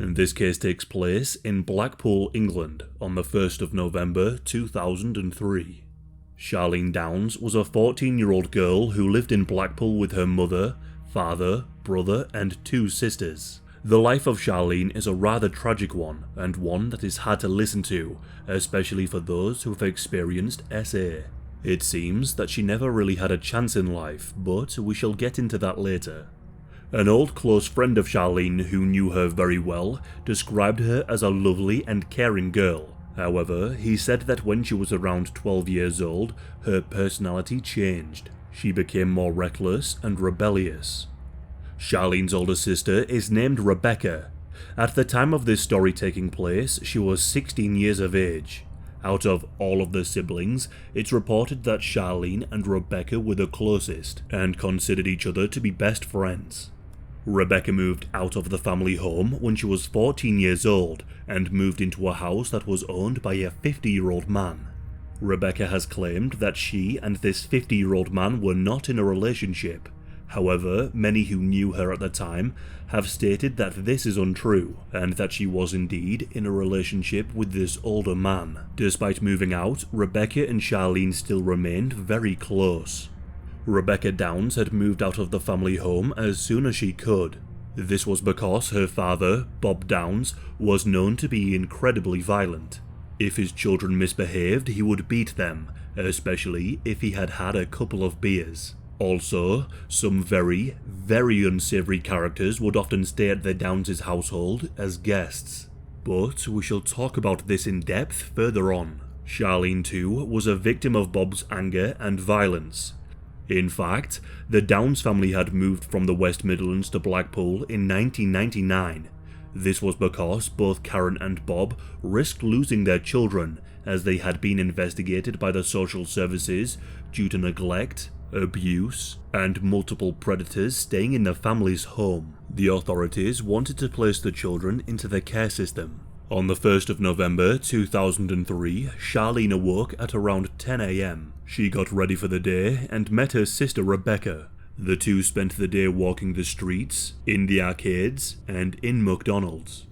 And this case takes place in Blackpool, England on the 1st of November 2003. Charlene Downs was a 14-year-old girl who lived in Blackpool with her mother, father, brother and 2 sisters. The life of Charlene is a rather tragic one, and one that is hard to listen to, especially for those who have experienced SA. It seems that she never really had a chance in life, but we shall get into that later. An old close friend of Charlene who knew her very well described her as a lovely and caring girl. However, he said that when she was around 12 years old, her personality changed. She became more reckless and rebellious. Charlene's older sister is named Rebecca. At the time of this story taking place, she was 16 years of age. Out of all of the siblings, it's reported that Charlene and Rebecca were the closest and considered each other to be best friends. Rebecca moved out of the family home when she was 14 years old and moved into a house that was owned by a 50-year-old man. Rebecca has claimed that she and this 50-year-old man were not in a relationship. However, many who knew her at the time have stated that this is untrue and that she was indeed in a relationship with this older man. Despite moving out, Rebecca and Charlene still remained very close. Rebecca Downs had moved out of the family home as soon as she could. This was because her father, Bob Downs, was known to be incredibly violent. If his children misbehaved, he would beat them, especially if he had had a couple of beers. Also, some very, very unsavory characters would often stay at the Downs' household as guests. But we shall talk about this in depth further on. Charlene too was a victim of Bob's anger and violence. In fact, the Downs family had moved from the West Midlands to Blackpool in 1999. This was because both Karen and Bob risked losing their children as they had been investigated by the social services due to neglect, abuse, and multiple predators staying in the family's home. The authorities wanted to place the children into the care system. On the 1st of November 2003, Charlene awoke at around 10 AM. She got ready for the day and met her sister Rebecca. The two spent the day walking the streets, in the arcades, and in McDonald's.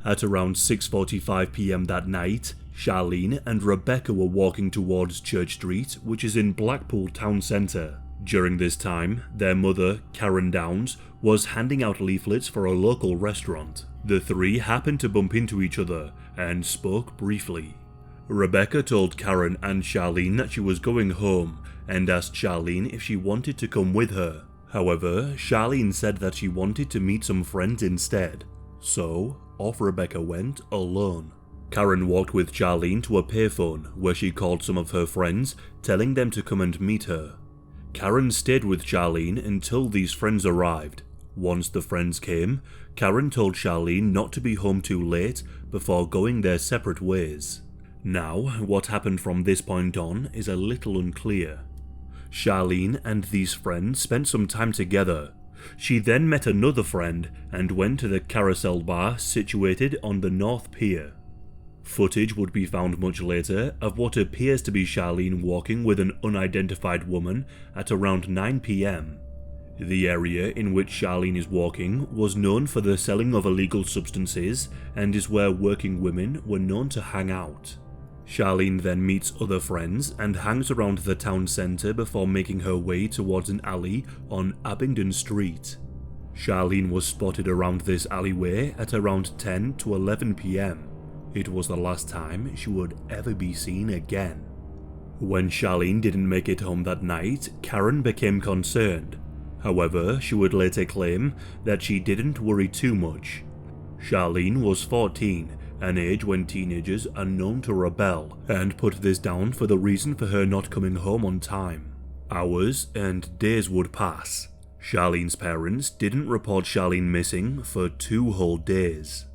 At around 6:45 PM that night, Charlene and Rebecca were walking towards Church Street, which is in Blackpool town centre. During this time, their mother, Karen Downs, was handing out leaflets for a local restaurant. The three happened to bump into each other and spoke briefly. Rebecca told Karen and Charlene that she was going home and asked Charlene if she wanted to come with her. However, Charlene said that she wanted to meet some friends instead. So, off Rebecca went alone. Karen walked with Charlene to a payphone where she called some of her friends, telling them to come and meet her. Karen stayed with Charlene until these friends arrived. Once the friends came, Karen told Charlene not to be home too late before going their separate ways. Now, what happened from this point on is a little unclear. Charlene and these friends spent some time together. She then met another friend and went to the Carousel bar situated on the North Pier. Footage would be found much later of what appears to be Charlene walking with an unidentified woman at around 9 PM. The area in which Charlene is walking was known for the selling of illegal substances and is where working women were known to hang out. Charlene then meets other friends and hangs around the town centre before making her way towards an alley on Abingdon Street. Charlene was spotted around this alleyway at around 10 to 11 PM. It was the last time she would ever be seen again. When Charlene didn't make it home that night, Karen became concerned. However, she would later claim that she didn't worry too much. Charlene was 14, an age when teenagers are known to rebel, and put this down for the reason for her not coming home on time. Hours and days would pass. Charlene's parents didn't report Charlene missing for 2 whole days.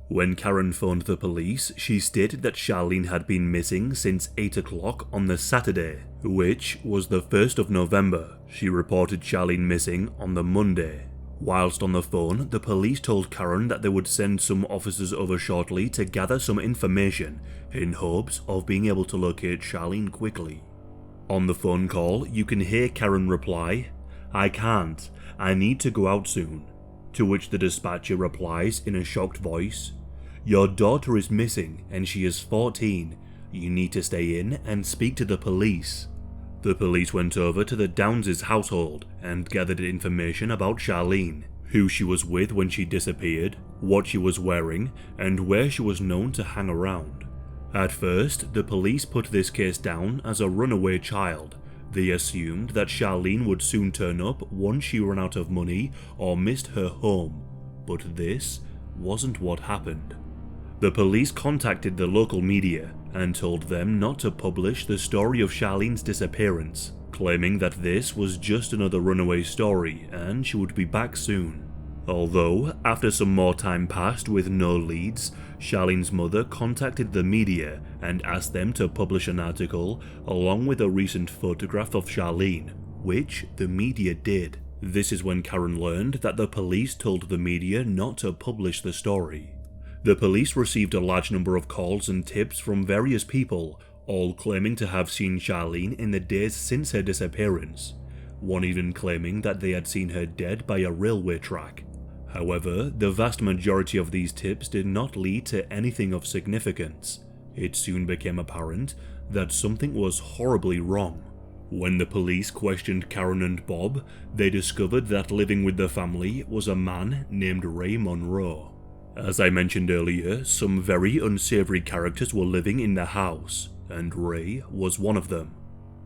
When Karen phoned the police, she stated that Charlene had been missing since 8 o'clock on the Saturday, which was the 1st of November. She reported Charlene missing on the Monday. Whilst on the phone, the police told Karen that they would send some officers over shortly to gather some information in hopes of being able to locate Charlene quickly. On the phone call, you can hear Karen reply, "I can't. I need to go out soon." To which the dispatcher replies in a shocked voice, "Your daughter is missing and she is 14. You need to stay in and speak to the police." The police went over to the Downs' household and gathered information about Charlene, who she was with when she disappeared, what she was wearing, and where she was known to hang around. At first, the police put this case down as a runaway child. They assumed that Charlene would soon turn up once she ran out of money or missed her home, but this wasn't what happened. The police contacted the local media and told them not to publish the story of Charlene's disappearance, claiming that this was just another runaway story and she would be back soon. Although, after some more time passed with no leads, Charlene's mother contacted the media and asked them to publish an article along with a recent photograph of Charlene, which the media did. This is when Karen learned that the police told the media not to publish the story. The police received a large number of calls and tips from various people, all claiming to have seen Charlene in the days since her disappearance, one even claiming that they had seen her dead by a railway track. However, the vast majority of these tips did not lead to anything of significance. It soon became apparent that something was horribly wrong. When the police questioned Karen and Bob, they discovered that living with the family was a man named Ray Monroe. As I mentioned earlier, some very unsavory characters were living in the house, and Ray was one of them.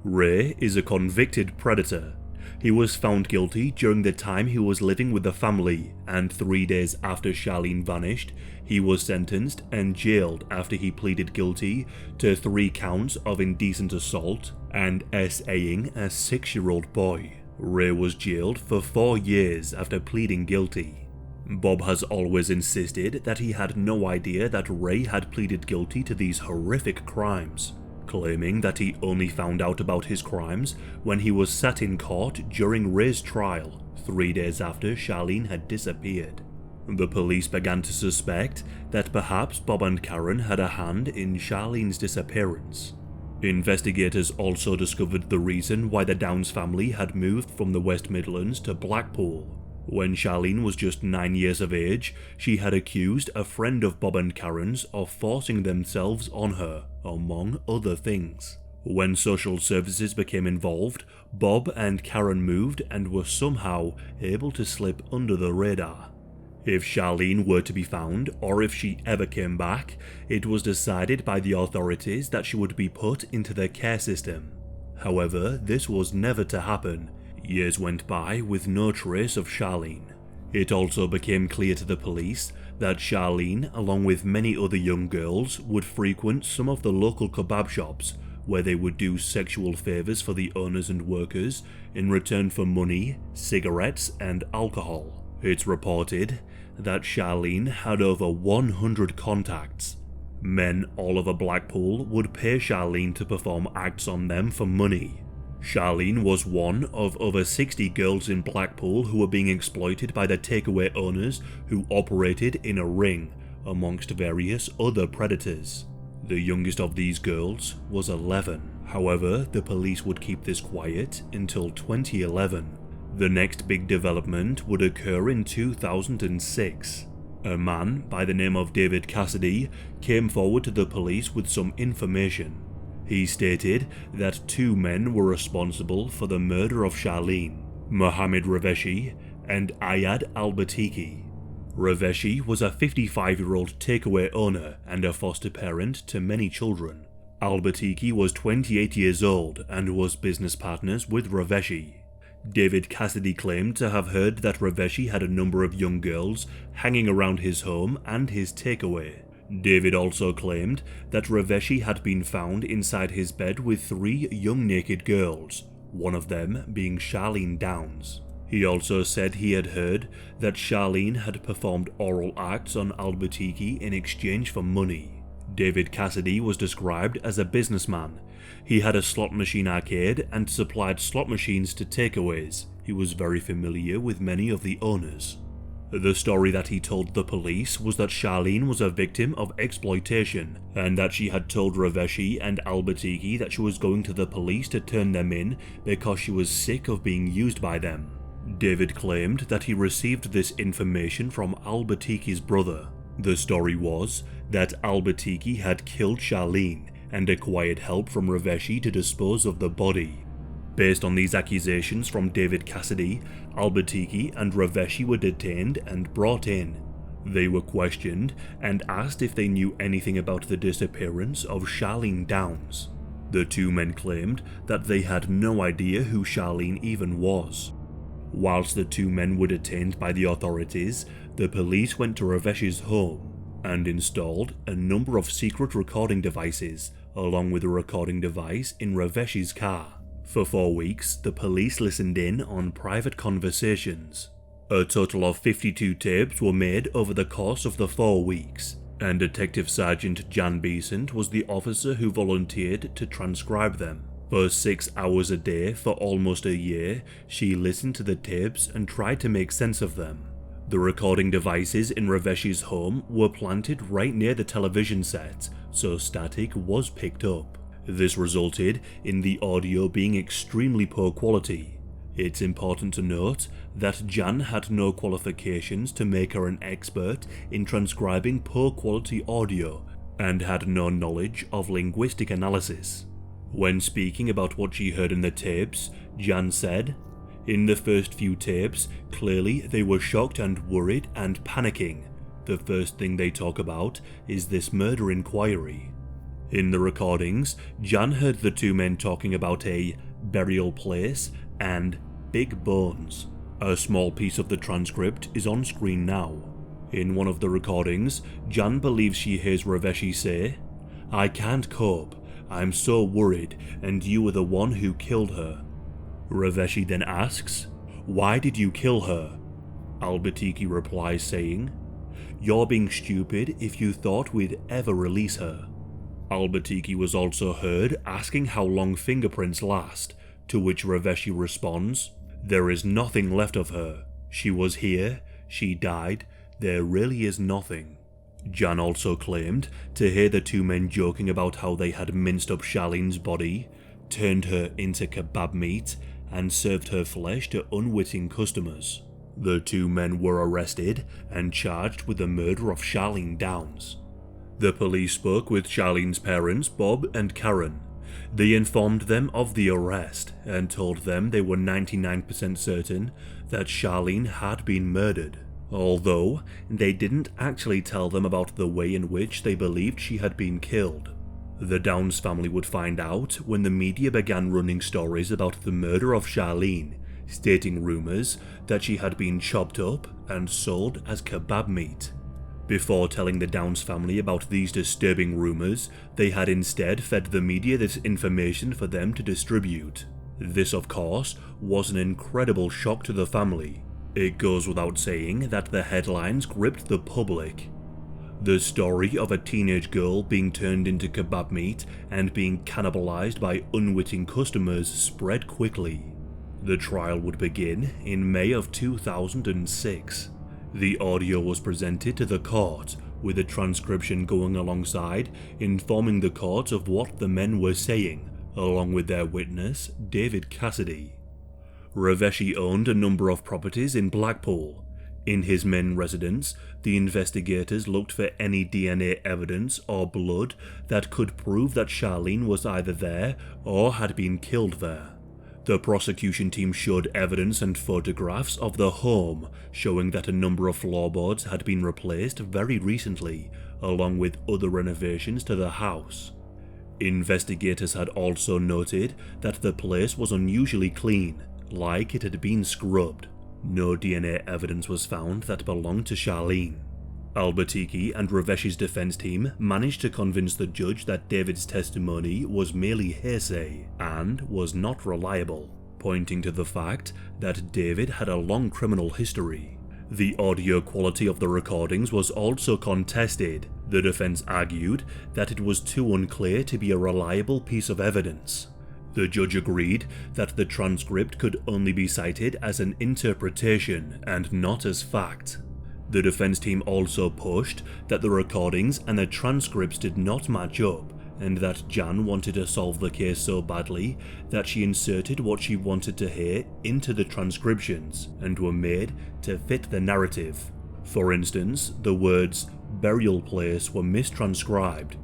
Ray is a convicted predator. He was found guilty during the time he was living with the family, and 3 days after Charlene vanished, he was sentenced and jailed after he pleaded guilty to 3 counts of indecent assault and SAing a 6-year-old boy. Ray was jailed for 4 years after pleading guilty. Bob has always insisted that he had no idea that Ray had pleaded guilty to these horrific crimes, claiming that he only found out about his crimes when he was sat in court during Ray's trial, 3 days after Charlene had disappeared. The police began to suspect that perhaps Bob and Karen had a hand in Charlene's disappearance. Investigators also discovered the reason why the Downs family had moved from the West Midlands to Blackpool. When Charlene was just 9 years of age, she had accused a friend of Bob and Karen's of forcing themselves on her, among other things. When social services became involved, Bob and Karen moved and were somehow able to slip under the radar. If Charlene were to be found, or if she ever came back, it was decided by the authorities that she would be put into their care system. However, this was never to happen. Years went by with no trace of Charlene. It also became clear to the police that Charlene, along with many other young girls, would frequent some of the local kebab shops where they would do sexual favors for the owners and workers in return for money, cigarettes, and alcohol. It's reported that Charlene had over 100 contacts. Men all over Blackpool would pay Charlene to perform acts on them for money. Charlene was one of over 60 girls in Blackpool who were being exploited by the takeaway owners who operated in a ring, amongst various other predators. The youngest of these girls was 11. However, the police would keep this quiet until 2011. The next big development would occur in 2006. A man by the name of David Cassidy came forward to the police with some information. He stated that 2 men were responsible for the murder of Charlene, Mohammed Raveshi and Ayad Al-Batiki. Raveshi was a 55-year-old takeaway owner and a foster parent to many children. Al-Batiki was 28 years old and was business partners with Raveshi. David Cassidy claimed to have heard that Raveshi had a number of young girls hanging around his home and his takeaway. David also claimed that Raveshi had been found inside his bed with 3 young naked girls, one of them being Charlene Downs. He also said he had heard that Charlene had performed oral acts on Al-Batiki in exchange for money. David Cassidy was described as a businessman. He had a slot machine arcade and supplied slot machines to takeaways. He was very familiar with many of the owners. The story that he told the police was that Charlene was a victim of exploitation, and that she had told Raveshi and Al-Batiki that she was going to the police to turn them in because she was sick of being used by them. David claimed that he received this information from Albertiki's brother. The story was that Albertiki had killed Charlene and acquired help from Raveshi to dispose of the body. Based on these accusations from David Cassidy, Albertiki and Raveshi were detained and brought in. They were questioned and asked if they knew anything about the disappearance of Charlene Downs. The two men claimed that they had no idea who Charlene even was. Whilst the two men were detained by the authorities, the police went to Raveshi's home and installed a number of secret recording devices, along with a recording device in Raveshi's car. For 4 weeks, the police listened in on private conversations. A total of 52 tapes were made over the course of the 4 weeks, and Detective Sergeant Jan Besant was the officer who volunteered to transcribe them. For 6 hours a day for almost a year, she listened to the tapes and tried to make sense of them. The recording devices in Raveshi's home were planted right near the television set, so static was picked up. This resulted in the audio being extremely poor quality. It's important to note that Jan had no qualifications to make her an expert in transcribing poor quality audio and had no knowledge of linguistic analysis. When speaking about what she heard in the tapes, Jan said, "In the first few tapes, clearly they were shocked and worried and panicking. The first thing they talk about is this murder inquiry." In the recordings, Jan heard the two men talking about a burial place and big bones. A small piece of the transcript is on screen now. In one of the recordings, Jan believes she hears Raveshi say, "I can't cope. I'm so worried, and you were the one who killed her." Raveshi then asks, "Why did you kill her?" Albertiki replies saying, "You're being stupid if you thought we'd ever release her." Albertiki was also heard asking how long fingerprints last, to which Raveshi responds, "There is nothing left of her. She was here, she died, there really is nothing." Jan also claimed to hear the two men joking about how they had minced up Charlene's body, turned her into kebab meat, and served her flesh to unwitting customers. The two men were arrested and charged with the murder of Charlene Downs. The police spoke with Charlene's parents, Bob and Karen. They informed them of the arrest and told them they were 99% certain that Charlene had been murdered, although they didn't actually tell them about the way in which they believed she had been killed. The Downs family would find out when the media began running stories about the murder of Charlene, stating rumours that she had been chopped up and sold as kebab meat. Before telling the Downs family about these disturbing rumours, they had instead fed the media this information for them to distribute. This, of course, was an incredible shock to the family. It goes without saying that the headlines gripped the public. The story of a teenage girl being turned into kebab meat and being cannibalized by unwitting customers spread quickly. The trial would begin in May of 2006. The audio was presented to the court, with a transcription going alongside, informing the court of what the men were saying, along with their witness, David Cassidy. Raveshi owned a number of properties in Blackpool. In his main residence, the investigators looked for any DNA evidence or blood that could prove that Charlene was either there or had been killed there. The prosecution team showed evidence and photographs of the home, showing that a number of floorboards had been replaced very recently, along with other renovations to the house. Investigators had also noted that the place was unusually clean, like it had been scrubbed. No DNA evidence was found that belonged to Charlene. Albertiki and Raveshi's defense team managed to convince the judge that David's testimony was merely hearsay and was not reliable, pointing to the fact that David had a long criminal history. The audio quality of the recordings was also contested. The defense argued that it was too unclear to be a reliable piece of evidence. The judge agreed that the transcript could only be cited as an interpretation and not as fact. The defense team also pushed that the recordings and the transcripts did not match up, and that Jan wanted to solve the case so badly that she inserted what she wanted to hear into the transcriptions and were made to fit the narrative. For instance, the words burial place were mistranscribed.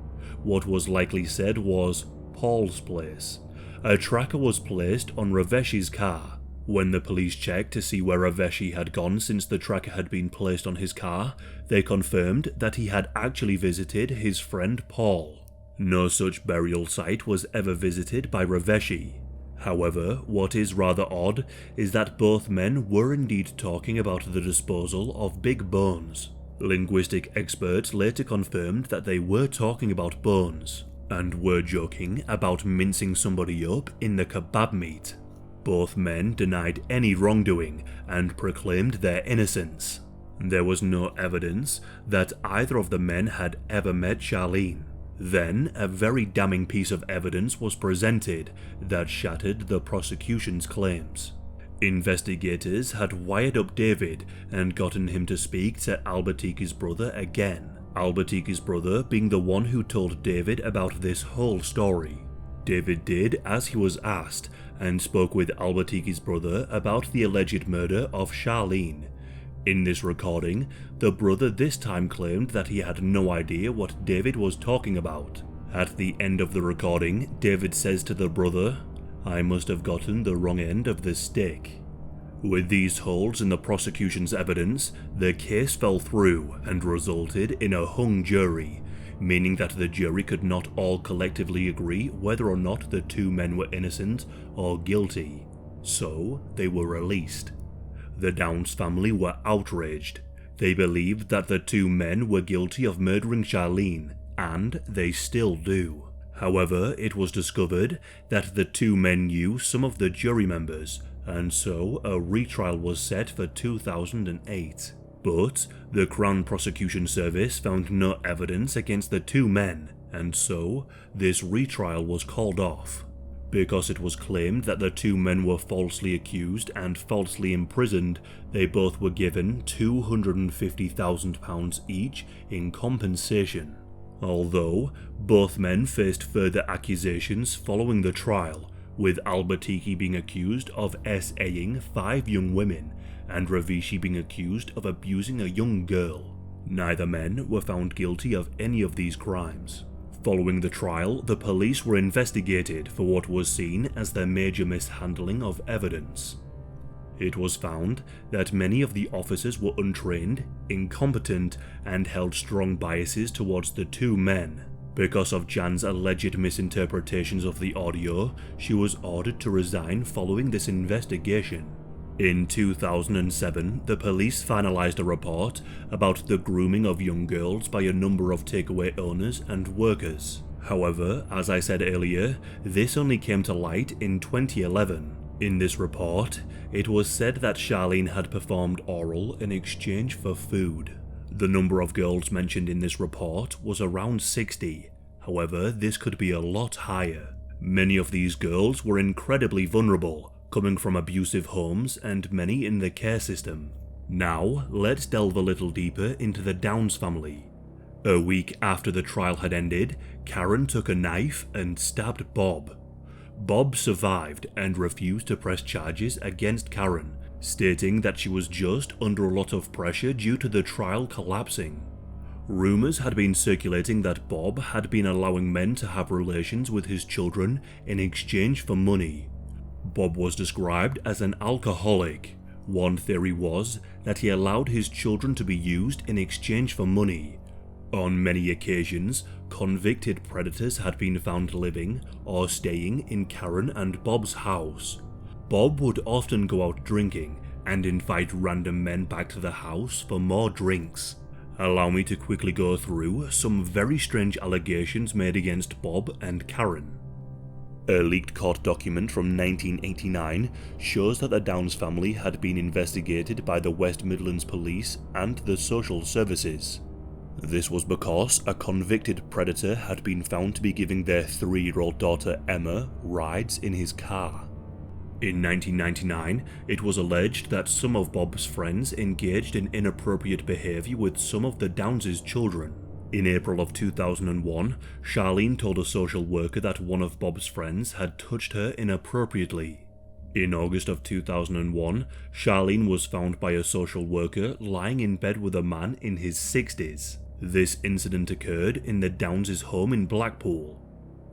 What was likely said was Paul's place. A tracker was placed on Raveshi's car. When the police checked to see where Raveshi had gone since the tracker had been placed on his car, they confirmed that he had actually visited his friend Paul. No such burial site was ever visited by Raveshi. However, what is rather odd is that both men were indeed talking about the disposal of big bones. Linguistic experts later confirmed that they were talking about bones, and were joking about mincing somebody up in the kebab meat. Both men denied any wrongdoing and proclaimed their innocence. There was no evidence that either of the men had ever met Charlene. Then, a very damning piece of evidence was presented that shattered the prosecution's claims. Investigators had wired up David and gotten him to speak to Albertiki's brother again. Albertiki's brother being the one who told David about this whole story. David did as he was asked and spoke with Albertiki's brother about the alleged murder of Charlene. In this recording, the brother this time claimed that he had no idea what David was talking about. At the end of the recording, David says to the brother, "I must have gotten the wrong end of the stick." With these holes in the prosecution's evidence, the case fell through and resulted in a hung jury, meaning that the jury could not all collectively agree whether or not the two men were innocent or guilty. So, they were released. The Downs family were outraged. They believed that the two men were guilty of murdering Charlene, and they still do. However, it was discovered that the two men knew some of the jury members, and so a retrial was set for 2008. But the Crown Prosecution Service found no evidence against the two men, and so this retrial was called off. Because it was claimed that the two men were falsely accused and falsely imprisoned, they both were given £250,000 each in compensation. Although, both men faced further accusations following the trial, with Albertiki being accused of SAing 5 young women, and Ravishi being accused of abusing a young girl. Neither men were found guilty of any of these crimes. Following the trial, the police were investigated for what was seen as their major mishandling of evidence. It was found that many of the officers were untrained, incompetent, and held strong biases towards the two men. Because of Jan's alleged misinterpretations of the audio, she was ordered to resign following this investigation. In 2007, the police finalized a report about the grooming of young girls by a number of takeaway owners and workers. However, as I said earlier, this only came to light in 2011. In this report, it was said that Charlene had performed oral in exchange for food. The number of girls mentioned in this report was around 60. However, this could be a lot higher. Many of these girls were incredibly vulnerable, coming from abusive homes and many in the care system. Now, let's delve a little deeper into the Downs family. A week after the trial had ended, Karen took a knife and stabbed Bob. Bob survived and refused to press charges against Karen, stating that she was just under a lot of pressure due to the trial collapsing. Rumours had been circulating that Bob had been allowing men to have relations with his children in exchange for money. Bob was described as an alcoholic. One theory was that he allowed his children to be used in exchange for money. On many occasions, convicted predators had been found living or staying in Karen and Bob's house. Bob would often go out drinking and invite random men back to the house for more drinks. Allow me to quickly go through some very strange allegations made against Bob and Karen. A leaked court document from 1989 shows that the Downs family had been investigated by the West Midlands Police and the social services. This was because a convicted predator had been found to be giving their 3-year-old daughter Emma rides in his car. In 1999, it was alleged that some of Bob's friends engaged in inappropriate behaviour with some of the Downs' children. In April of 2001, Charlene told a social worker that one of Bob's friends had touched her inappropriately. In August of 2001, Charlene was found by a social worker lying in bed with a man in his 60s. This incident occurred in the Downs' home in Blackpool.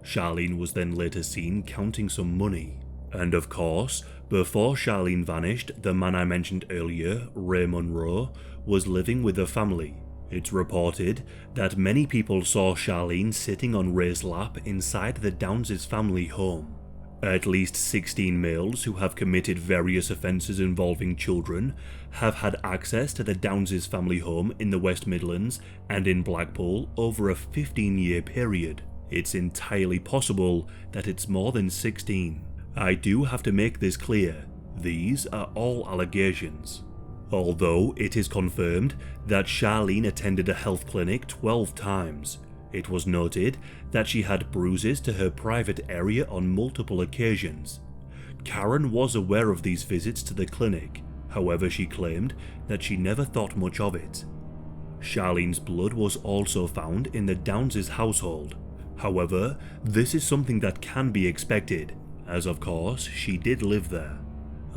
Charlene was then later seen counting some money. And of course, before Charlene vanished, the man I mentioned earlier, Ray Monroe, was living with the family. It's reported that many people saw Charlene sitting on Ray's lap inside the Downs' family home. At least 16 males who have committed various offences involving children have had access to the Downs' family home in the West Midlands and in Blackpool over a 15-year period. It's entirely possible that it's more than 16. I do have to make this clear, these are all allegations. Although it is confirmed that Charlene attended a health clinic 12 times, it was noted that she had bruises to her private area on multiple occasions. Karen was aware of these visits to the clinic, however she claimed that she never thought much of it. Charlene's blood was also found in the Downs' household. However, this is something that can be expected, as of course she did live there.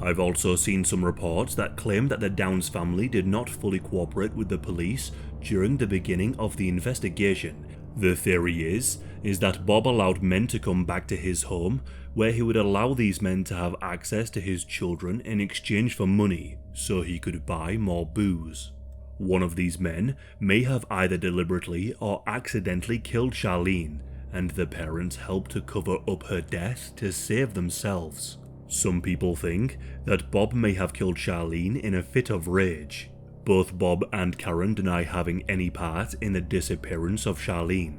I've also seen some reports that claim that the Downs family did not fully cooperate with the police during the beginning of the investigation. The theory is that Bob allowed men to come back to his home, where he would allow these men to have access to his children in exchange for money, so he could buy more booze. One of these men may have either deliberately or accidentally killed Charlene, and the parents helped to cover up her death to save themselves. Some people think that Bob may have killed Charlene in a fit of rage. Both Bob and Karen deny having any part in the disappearance of Charlene.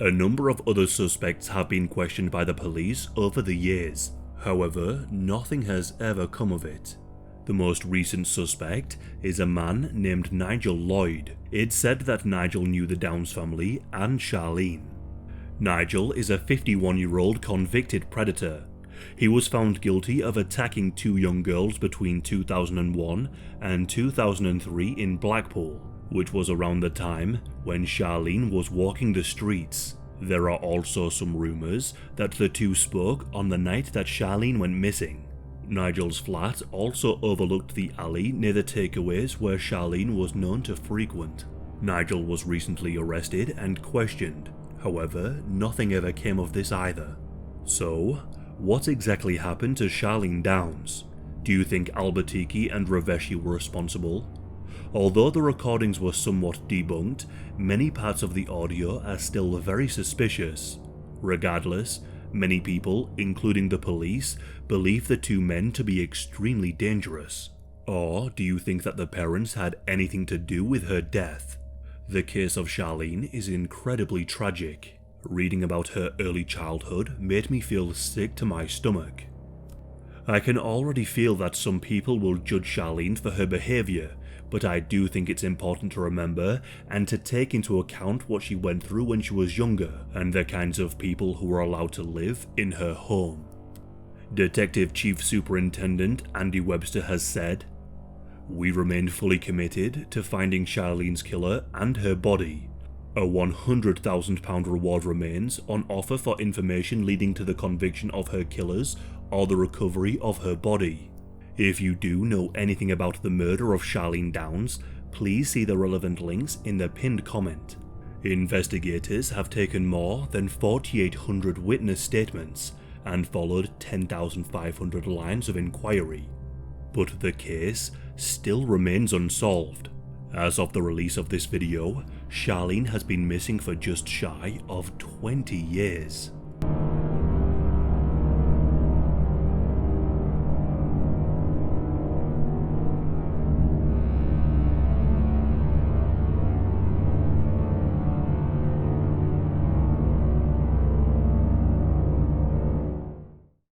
A number of other suspects have been questioned by the police over the years. However, nothing has ever come of it. The most recent suspect is a man named Nigel Lloyd. It's said that Nigel knew the Downs family and Charlene. Nigel is a 51-year-old convicted predator. He was found guilty of attacking 2 young girls between 2001 and 2003 in Blackpool, which was around the time when Charlene was walking the streets. There are also some rumours that the two spoke on the night that Charlene went missing. Nigel's flat also overlooked the alley near the takeaways where Charlene was known to frequent. Nigel was recently arrested and questioned, however, nothing ever came of this either. So, what exactly happened to Charlene Downs? Do you think Albertiki and Raveshi were responsible? Although the recordings were somewhat debunked, many parts of the audio are still very suspicious. Regardless, many people, including the police, believe the two men to be extremely dangerous. Or do you think that the parents had anything to do with her death? The case of Charlene is incredibly tragic. Reading about her early childhood made me feel sick to my stomach. I can already feel that some people will judge Charlene for her behaviour, but I do think it's important to remember and to take into account what she went through when she was younger and the kinds of people who were allowed to live in her home. Detective Chief Superintendent Andy Webster has said, "We remain fully committed to finding Charlene's killer and her body. A £100,000 reward remains on offer for information leading to the conviction of her killers or the recovery of her body. If you do know anything about the murder of Charlene Downs, please see the relevant links in the pinned comment." Investigators have taken more than 4,800 witness statements and followed 10,500 lines of inquiry. But the case still remains unsolved. As of the release of this video, Charlene has been missing for just shy of 20 years.